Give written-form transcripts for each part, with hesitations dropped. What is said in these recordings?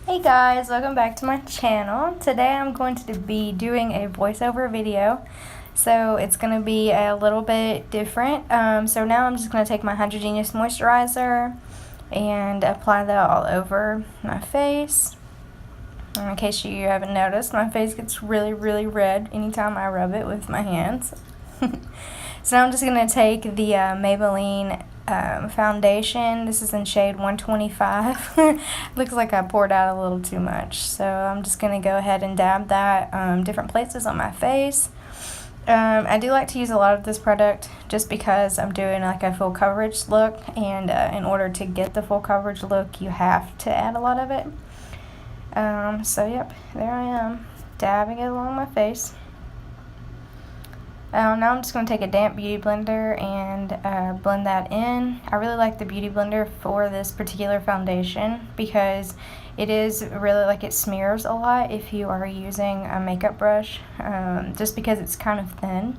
Hey guys, welcome back to my channel. Today I'm going to be doing a voiceover video, so it's going to be a little bit different. So now I'm just going to take my Hydra Genius moisturizer and apply that all over my face. In case you haven't noticed, my face gets really red anytime I rub it with my hands. So now I'm just going to take the Maybelline foundation. This is in shade 125. Looks like I poured out a little too much, so I'm just going to go ahead and dab that different places on my face. I do like to use a lot of this product just because I'm doing like a full coverage look, and in order to get the full coverage look you have to add a lot of it. So yep, there I am, dabbing it along my face. Now I'm just going to take a damp beauty blender and blend that in. I really like the beauty blender for this particular foundation because it is really like it smears a lot if you are using a makeup brush, just because it's kind of thin.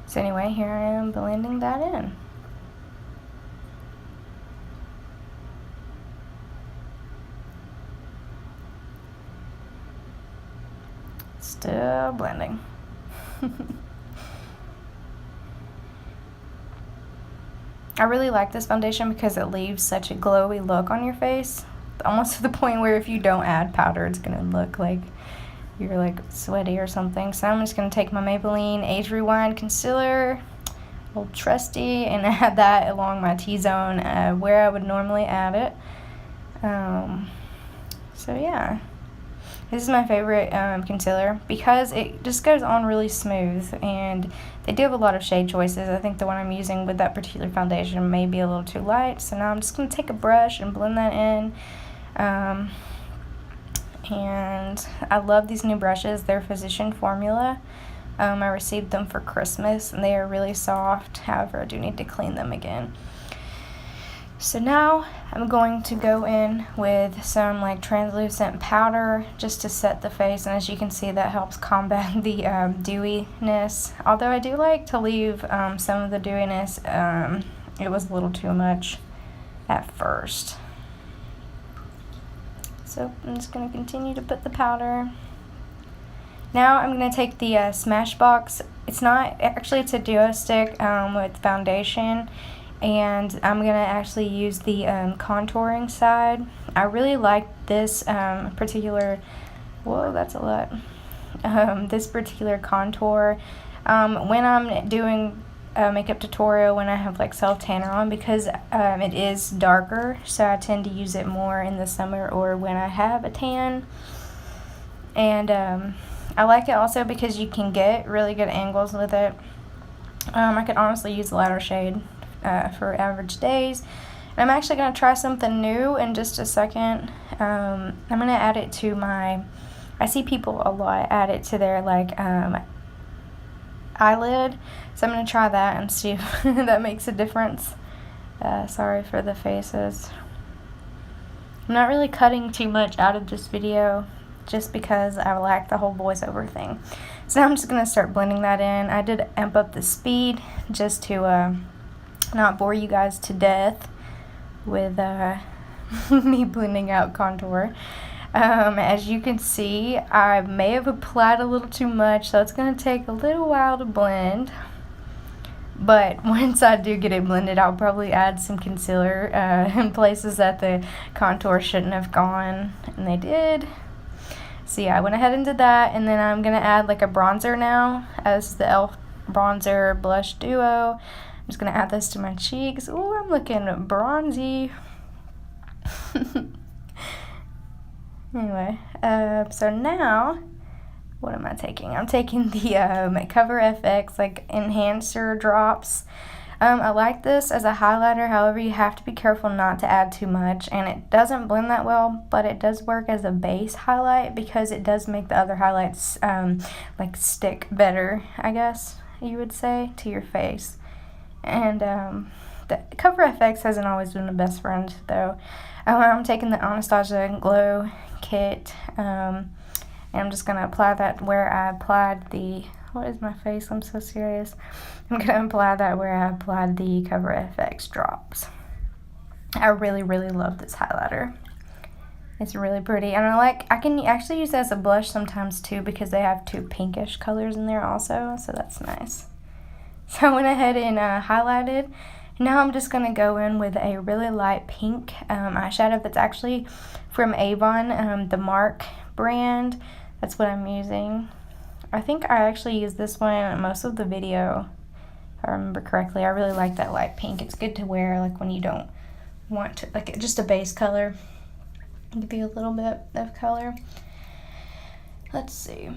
So anyway, here I am blending that in. Still blending. I really like this foundation because it leaves such a glowy look on your face, almost to the point where if you don't add powder, it's going to look like you're like sweaty or something. So I'm just going to take my Maybelline Age Rewind Concealer, old trusty, and add that along my T-zone where I would normally add it. So yeah. This is my favorite concealer because it just goes on really smooth, and they do have a lot of shade choices. I think the one I'm using with that particular foundation may be a little too light, so now I'm just going to take a brush and blend that in. And I love these new brushes. They're Physician Formula. I received them for Christmas, and they are really soft. However, I do need to clean them again. So now I'm going to go in with some like translucent powder just to set the face, and as you can see that helps combat the dewiness. Although I do like to leave some of the dewiness, it was a little too much at first. So I'm just going to continue to put the powder. Now I'm going to take the Smashbox. It's a duo stick with foundation. And I'm going to actually use the contouring side. I really like this particular, whoa, that's a lot, this particular contour when I'm doing a makeup tutorial, when I have like self-tanner on, because it is darker, so I tend to use it more in the summer or when I have a tan. And I like it also because you can get really good angles with it. I could honestly use the lighter shade for average days. And I'm actually going to try something new in just a second. I'm going to add it to I see people a lot add it to their like eyelid, so I'm going to try that and see if that makes a difference. Sorry for the faces. I'm not really cutting too much out of this video just because I like the whole voiceover thing. So now I'm just going to start blending that in. I did amp up the speed just to not bore you guys to death with me blending out contour. As you can see, I may have applied a little too much, so it's going to take a little while to blend. But once I do get it blended, I'll probably add some concealer in places that the contour shouldn't have gone, and they did. So yeah, I went ahead and did that, and then I'm going to add like a bronzer now as the e.l.f. bronzer blush duo. I'm just going to add this to my cheeks. Ooh, I'm looking bronzy. Anyway, so now, what am I taking? I'm taking the Cover FX like enhancer drops. I like this as a highlighter, however you have to be careful not to add too much, and it doesn't blend that well, but it does work as a base highlight because it does make the other highlights like stick better, I guess you would say, to your face. And the Cover FX hasn't always been the best friend though. I'm taking the Anastasia Glow Kit, and I'm just going to apply that where I applied the, what is my face? I'm so serious. I'm going to apply that where I applied the Cover FX drops. I really love this highlighter. It's really pretty, and I can actually use it as a blush sometimes too, because they have 2 pinkish colors in there also, so that's nice. So I went ahead and highlighted. Now I'm just going to go in with a really light pink eyeshadow that's actually from Avon, the Mark brand. That's what I'm using. I think I actually used this one in most of the video, if I remember correctly. I really like that light pink. It's good to wear like when you don't want to, like just a base color. Give you a little bit of color. Let's see.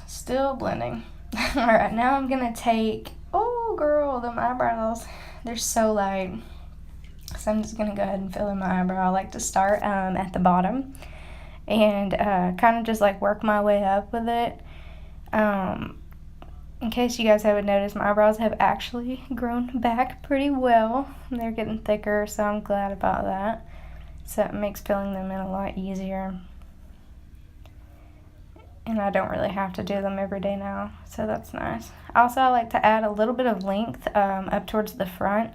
Still blending. Alright, now I'm going to take, oh girl, them eyebrows. They're so light. So I'm just going to go ahead and fill in my eyebrow. I like to start at the bottom and kind of just like work my way up with it. In case you guys haven't noticed, my eyebrows have actually grown back pretty well. They're getting thicker, so I'm glad about that. So it makes filling them in a lot easier. And I don't really have to do them every day now, so that's nice. Also, I like to add a little bit of length up towards the front,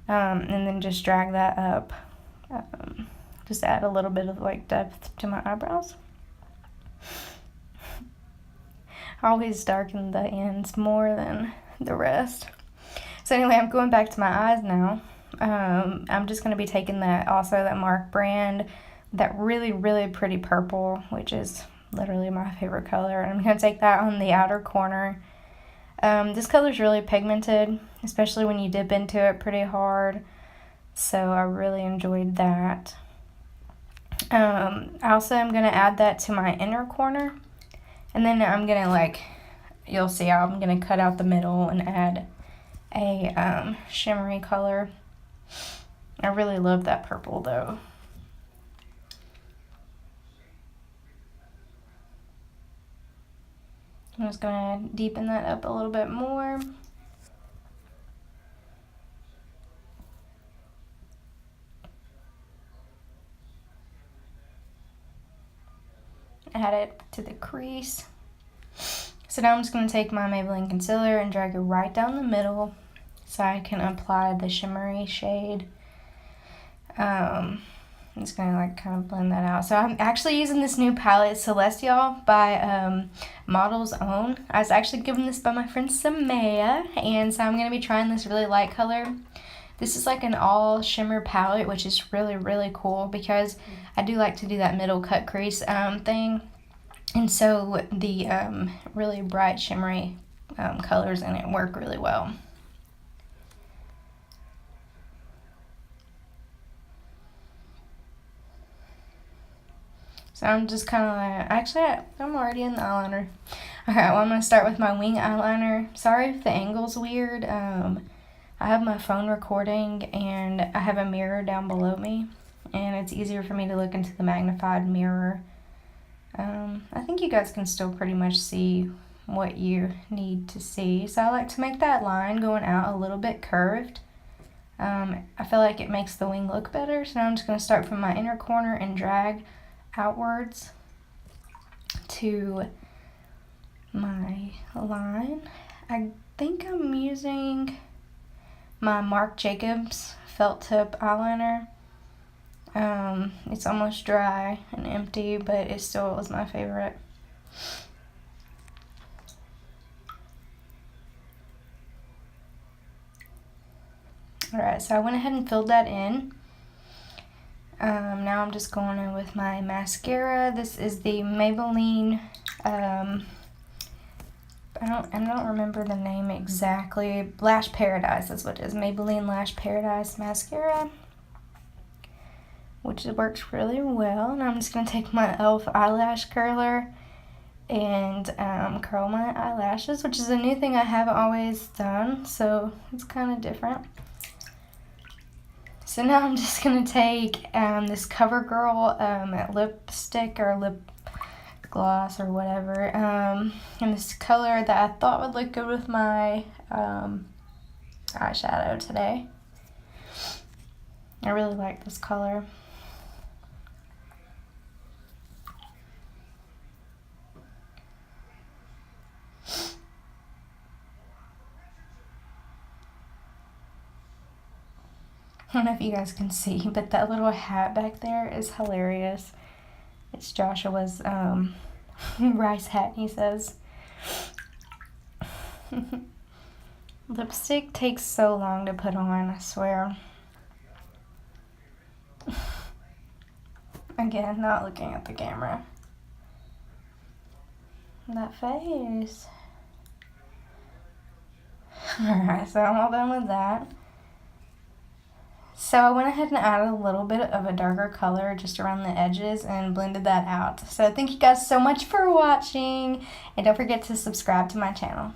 and then just drag that up. Just add a little bit of like depth to my eyebrows. I always darken the ends more than the rest. So anyway, I'm going back to my eyes now. I'm just going to be taking that Mark brand, that really, really pretty purple, which is literally my favorite color. And I'm going to take that on the outer corner. This color is really pigmented, especially when you dip into it pretty hard. So I really enjoyed that. Also, I'm going to add that to my inner corner. And then I'm going to you'll see I'm going to cut out the middle and add a shimmery color. I really love that purple though. I'm just going to deepen that up a little bit more. Add it to the crease. So now I'm just going to take my Maybelline concealer and drag it right down the middle so I can apply the shimmery shade. I'm just going to kind of blend that out. So I'm actually using this new palette, Celestial, by Model's Own. I was actually given this by my friend Samaya, and so I'm going to be trying this really light color. This is like an all shimmer palette, which is really, really cool because I do like to do that middle cut crease thing. And so the really bright shimmery colors in it work really well. So I'm just kind of actually, I'm already in the eyeliner. Okay, well, I'm going to start with my wing eyeliner. Sorry if the angle's weird. I have my phone recording and I have a mirror down below me, and it's easier for me to look into the magnified mirror. I think you guys can still pretty much see what you need to see. So I like to make that line going out a little bit curved. I feel like it makes the wing look better. So now I'm just going to start from my inner corner and drag outwards to my line. I think I'm using my Marc Jacobs felt tip eyeliner. It's almost dry and empty, but it still was my favorite. Alright, so I went ahead and filled that in. Now I'm just going in with my mascara. This is the Maybelline, I don't remember the name exactly. Lash Paradise is what it is. Maybelline Lash Paradise mascara, which works really well. And I'm just going to take my e.l.f. eyelash curler and curl my eyelashes, which is a new thing I haven't always done, so it's kind of different. So now I'm just going to take this CoverGirl lipstick or lip gloss or whatever, and this color that I thought would look good with my eyeshadow today. I really like this color. I don't know if you guys can see, but that little hat back there is hilarious. It's Joshua's rice hat, he says. Lipstick takes so long to put on, I swear. Again, not looking at the camera. That face. Alright, so I'm all done with that. So I went ahead and added a little bit of a darker color just around the edges and blended that out. So thank you guys so much for watching, and don't forget to subscribe to my channel.